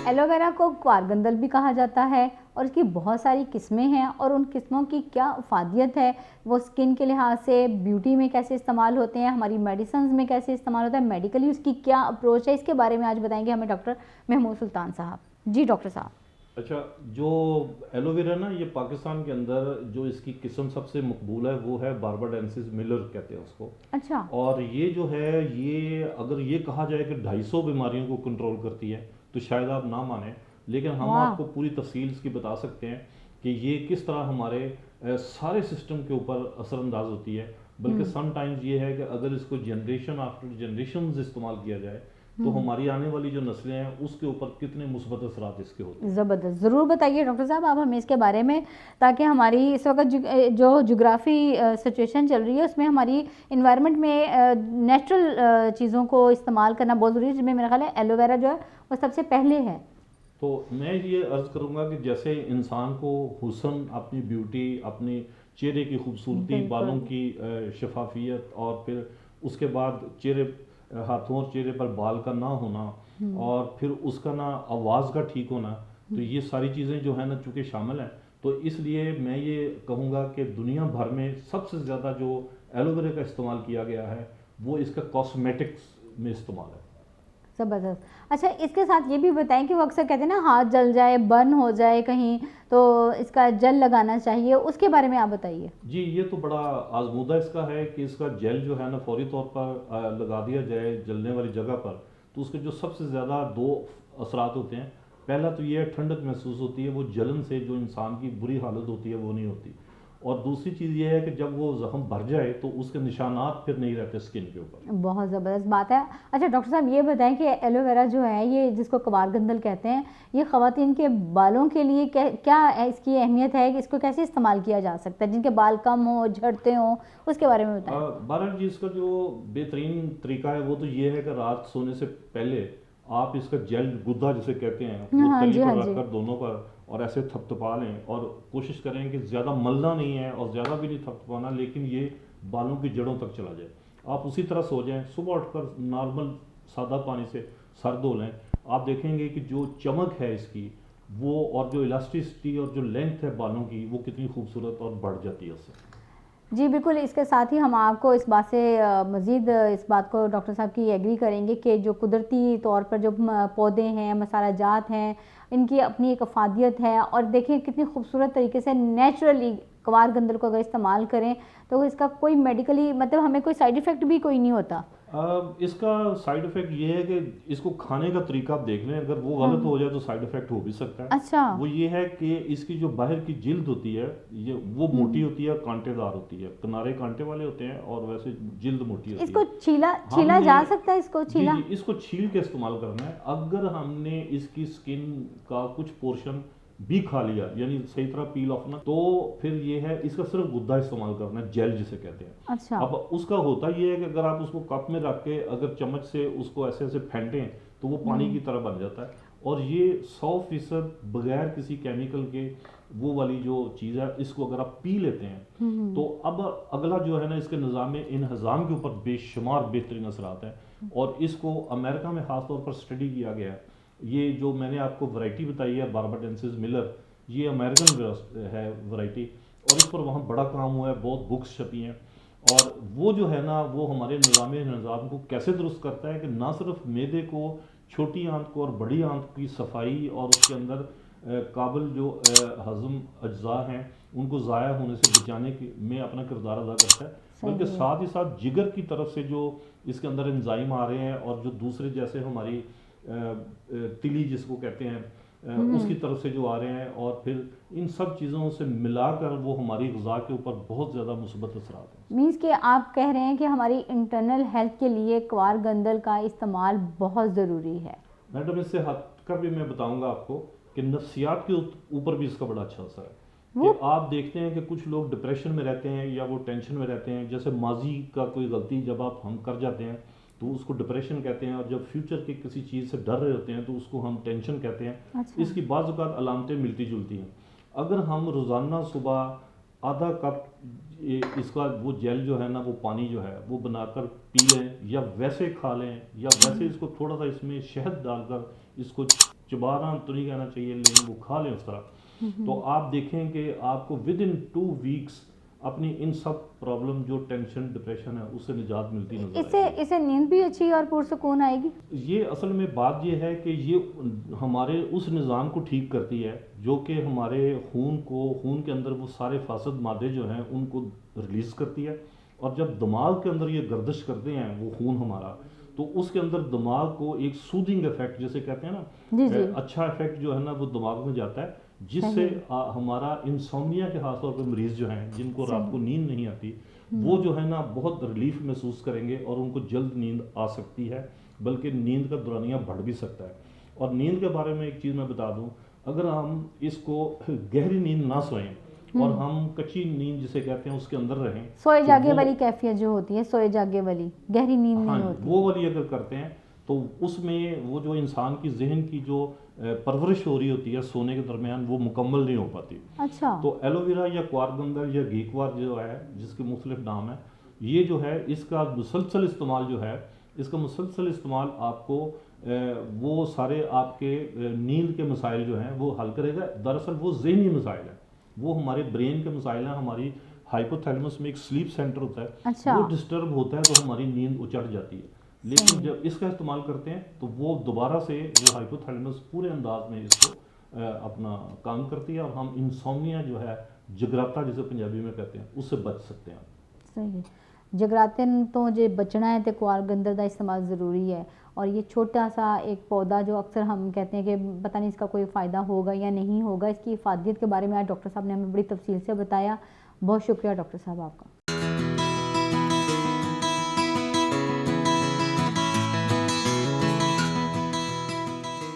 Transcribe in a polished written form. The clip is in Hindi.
एलोवेरा को क्वारगंदल भी कहा जाता है और इसकी बहुत सारी किस्में हैं और उन किस्मों की क्या फ़ायदियत है, वो स्किन के लिहाज से ब्यूटी में कैसे इस्तेमाल होते हैं, हमारी मेडिसिन में कैसे इस्तेमाल होता है, मेडिकली उसकी क्या अप्रोच है, इसके बारे में आज बताएंगे हमें डॉक्टर महमूद सुल्तान साहब। जी डॉक्टर साहब। अच्छा, जो एलोवेरा ना, ये पाकिस्तान के अंदर जो इसकी किस्म सबसे मकबूल है वो है बारबाडेंसिस मिलर कहते हैं उसको। अच्छा। और ये जो है, ये अगर ये कहा जाए कि 250 बीमारियों को कंट्रोल करती है तो शायद आप ना माने, लेकिन हम वाह। आपको पूरी तफसील इसकी बता सकते हैं कि ये किस तरह हमारे सारे सिस्टम के ऊपर असरअंदाज होती है। बल्कि समटाइम्स ये है कि अगर इसको जनरेशन आफ्टर जनरेशन इस्तेमाल किया जाए तो हमारी आने वाली जो नस्लें हैं उसके ऊपर कितने मुस्बत असरात इसके होते हैं। ज़बरदस्त, ज़रूर बताइए डॉक्टर साहब आप हमें इसके बारे में, ताकि हमारी इस वक्त जो जोग्राफ़ी सिचुएशन चल रही है उसमें हमारी इन्वायरमेंट में नेचुरल चीज़ों को इस्तेमाल करना बहुत ज़रूरी है, जिसमें मेरा ख्याल है एलोवेरा जो है वो सबसे पहले है। तो मैं ये अर्ज़ करूँगा कि जैसे इंसान को हुस्न, अपनी ब्यूटी, अपने चेहरे की खूबसूरती, बालों की शफाफियत और फिर उसके बाद चेहरे, हाथों और चेहरे पर बाल का ना होना और फिर उसका ना आवाज़ का ठीक होना, तो ये सारी चीज़ें जो है ना चूँकि शामिल हैं, तो इसलिए मैं ये कहूँगा कि दुनिया भर में सबसे ज़्यादा जो एलोवेरा का इस्तेमाल किया गया है वो इसका कॉस्मेटिक्स में इस्तेमाल है। ज़बरदस्त। अच्छा, इसके साथ ये भी बताएं कि वो अक्सर कहते हैं ना हाथ जल जाए, बर्न हो जाए कहीं, तो इसका जेल लगाना चाहिए, उसके बारे में आप बताइए। जी, ये तो बड़ा आजमूदा इसका है कि इसका जेल जो है ना फौरी तौर पर लगा दिया जाए जलने वाली जगह पर, तो उसके जो सबसे ज़्यादा दो असरात होते हैं। पहला तो ये ठंडक महसूस होती है, वो जलन से जो इंसान की बुरी हालत होती है वो नहीं होती। और दूसरी चीज़ ये है कि जब वो ज़ख्म भर जाए तो उसके निशानात फिर नहीं रहते स्किन के ऊपर। बहुत ज़बरदस्त बात है। अच्छा डॉक्टर साहब, ये बताएं कि एलोवेरा जो है, ये जिसको क्वारगंदल कहते हैं, ये ख़वातीन के बालों के लिए क्या इसकी अहमियत है कि इसको कैसे इस्तेमाल किया जा सकता है, जिनके बाल कम हो, झड़ते हों, उसके बारे में बताएं। बहरहाल जी, इसका जो बेहतरीन तरीका है वो तो ये है कि रात सोने से पहले आप इसका जेल गुद्दा जिसे कहते हैं वो हाँ तली जी, पर हाँ जी। रखकर दोनों पर और ऐसे थपथपा लें, और कोशिश करें कि ज़्यादा मलना नहीं है और ज़्यादा भी नहीं थपथपाना, लेकिन ये बालों की जड़ों तक चला जाए। आप उसी तरह सो जाएं, सुबह उठकर नॉर्मल सादा पानी से सर धो लें। आप देखेंगे कि जो चमक है इसकी वो, और जो इलास्टिसिटी और जो लेंथ है बालों की, वो कितनी खूबसूरत और बढ़ जाती है उससे। जी बिल्कुल, इसके साथ ही हम आपको इस बात से मज़ीद इस बात को डॉक्टर साहब की एग्री करेंगे कि जो कुदरती तौर पर जो पौधे हैं, मसाला जात हैं, इनकी अपनी एक अफादियत है। और देखिए कितनी खूबसूरत तरीके से नेचुरली क्वारगंदल को अगर इस्तेमाल करें तो इसका कोई मेडिकली मतलब हमें कोई साइड इफ़ेक्ट भी कोई नहीं होता। इसका साइड इफ़ेक्ट ये है कि इसको खाने का तरीका आप देख लें, अगर वो गलत हो जाए तो साइड इफ़ेक्ट हो भी सकता है। अच्छा। वो ये है कि इसकी जो बाहर की जिल्द होती है ये वो मोटी होती है, कांटेदार होती है, किनारे कांटे वाले होते हैं और वैसे जिल्द मोटी होती है। इसको छीला जा सकता है, इसको जी छीला? जी, इसको छील के इस्तेमाल करना है। अगर हमने इसकी स्किन का कुछ पोर्शन भी खा लिया, यानी सही तरह पील ऑफ ना, तो फिर ये है इसका सिर्फ गुद्दा इस्तेमाल करना है, जेल जिसे कहते हैं। अच्छा। अब उसका होता ये है कि अगर आप उसको कप में रख के अगर चम्मच से उसको ऐसे ऐसे फेंटें तो वो पानी की तरह बन जाता है। और ये 100% बगैर किसी केमिकल के वो वाली जो चीज़ है, इसको अगर आप पी लेते हैं तो अब अगला जो है ना, इसके निज़ाम इन्हज़ाम के ऊपर बेशुमार बेहतरीन असरात हैं। और इसको अमेरिका में ख़ास तौर पर स्टडी किया गया है। ये जो मैंने आपको वैरायटी बताई है बारबाडेंसिस मिलर, ये अमेरिकन है वैरायटी, और इस पर वहाँ बड़ा काम हुआ है, बहुत बुक्स छपी हैं। और वो जो है ना, वो हमारे निज़ाम को कैसे दुरुस्त करता है कि ना सिर्फ मैदे को, छोटी आंत को और बड़ी आंत की सफाई और उसके अंदर काबिल जो हज़म अज्जा हैं उनको ज़ाया होने से बचाने में अपना किरदार अदा करता है, बल्कि साथ ही साथ जिगर की तरफ से जो इसके अंदर एंजाइम आ रहे हैं और जो दूसरे जैसे हमारी तिली जिसको कहते हैं उसकी तरफ से जो आ रहे हैं, और फिर इन सब चीज़ों से मिलाकर वो हमारी ग़िज़ा के ऊपर बहुत ज़्यादा मुस्बत असरात हैं। मीन्स कि आप कह रहे हैं कि हमारी इंटरनल हेल्थ के लिए क्वारगंदल का इस्तेमाल बहुत ज़रूरी है। मैडम, इससे हटकर भी मैं बताऊंगा आपको कि नफ्सियात के ऊपर भी इसका बड़ा अच्छा असर है। कि आप देखते हैं कि कुछ लोग डिप्रेशन में रहते हैं या वो टेंशन में रहते हैं, जैसे माजी का कोई गलती जब हम कर जाते हैं तो उसको डिप्रेशन कहते हैं, और जब फ्यूचर की किसी चीज़ से डर रहे होते हैं तो उसको हम टेंशन कहते हैं। अच्छा। इसकी बाज़ औक़ात अलामतें मिलती जुलती हैं। अगर हम रोज़ाना सुबह आधा कप इसका वो जेल जो है ना, वो पानी जो है वो बनाकर पी लें, या वैसे खा लें, या वैसे इसको थोड़ा सा इसमें शहद डालकर इसको चबाना तो नहीं कहना चाहिए, लेकिन वो खा लें उस तरह, तो आप देखें कि आपको विद इन 2 वीक्स अपनी इन सब प्रॉब्लम जो टेंशन डिप्रेशन है उससे निजात मिलती नजर इससे आएगी। इससे नींद भी अच्छी और पुरसकून आएगी। ये असल में बात ये है कि ये हमारे उस निज़ाम को ठीक करती है जो कि हमारे खून के अंदर वो सारे फासद मादे जो हैं उनको रिलीज़ करती है, और जब दिमाग के अंदर ये गर्दिश करते हैं वो खून हमारा, तो उसके अंदर दिमाग को एक सूदिंग इफेक्ट जिसे कहते हैं ना, जी जी। अच्छा इफेक्ट जो है ना वो दिमाग में जाता है, जिससे हमारा इंसोम्निया के खासतौर पर मरीज जो हैं जिनको रात को नींद नहीं आती, वो जो है ना बहुत रिलीफ महसूस करेंगे और उनको जल्द नींद आ सकती है, बल्कि नींद का दौरानिया बढ़ भी सकता है। और नींद के बारे में एक चीज़ मैं बता दूं, अगर हम इसको गहरी नींद ना सोएं और हम कच्ची नींद जिसे कहते हैं उसके अंदर रहें, सोए तो जागे वो वाली कैफियत जो होती है, सोए जागे वाली गहरी नींद हाँ नहीं होती। वो वाली अगर करते हैं तो उसमें वो जो इंसान की जहन की जो परवरिश हो रही होती है सोने के दरमियान वो मुकम्मल नहीं हो पाती। अच्छा। तो एलोवेरा या क्वारगंदल या घीक्वार जो है जिसके मुख्तलिफ नाम है, ये जो है इसका मुसलसल इस्तेमाल जो है, इसका मुसलसल इस्तेमाल आपको वो सारे आपके नींद के मसाइल जो हैं वो हल करेगा। दरअसल वो जहनी मसाइल है, वो हमारे ब्रेन के मसाइल हैं। हमारी हाइपोथैलेमस में एक स्लीप सेंटर होता है, अच्छा। वो डिस्टर्ब होता है तो हमारी नींद उचट जाती है। लेकिन जब इसका इस्तेमाल करते हैं तो वो दोबारा से जो हाइपोथैलेमस पूरे अंदाज में इसको अपना काम करती है, और हम इंसोम्निया जो है, जगराता जिसे पंजाबी में कहते हैं, उससे बच सकते हैं। सही। जगराते तो जे बचना है तो क्वारगंदल का इस्तेमाल ज़रूरी है। और ये छोटा सा एक पौधा जो अक्सर हम कहते हैं कि पता नहीं इसका कोई फ़ायदा होगा या नहीं होगा, इसकी इफादियत के बारे में आज डॉक्टर साहब ने हमें बड़ी तफसील से बताया। बहुत शुक्रिया डॉक्टर साहब आपका।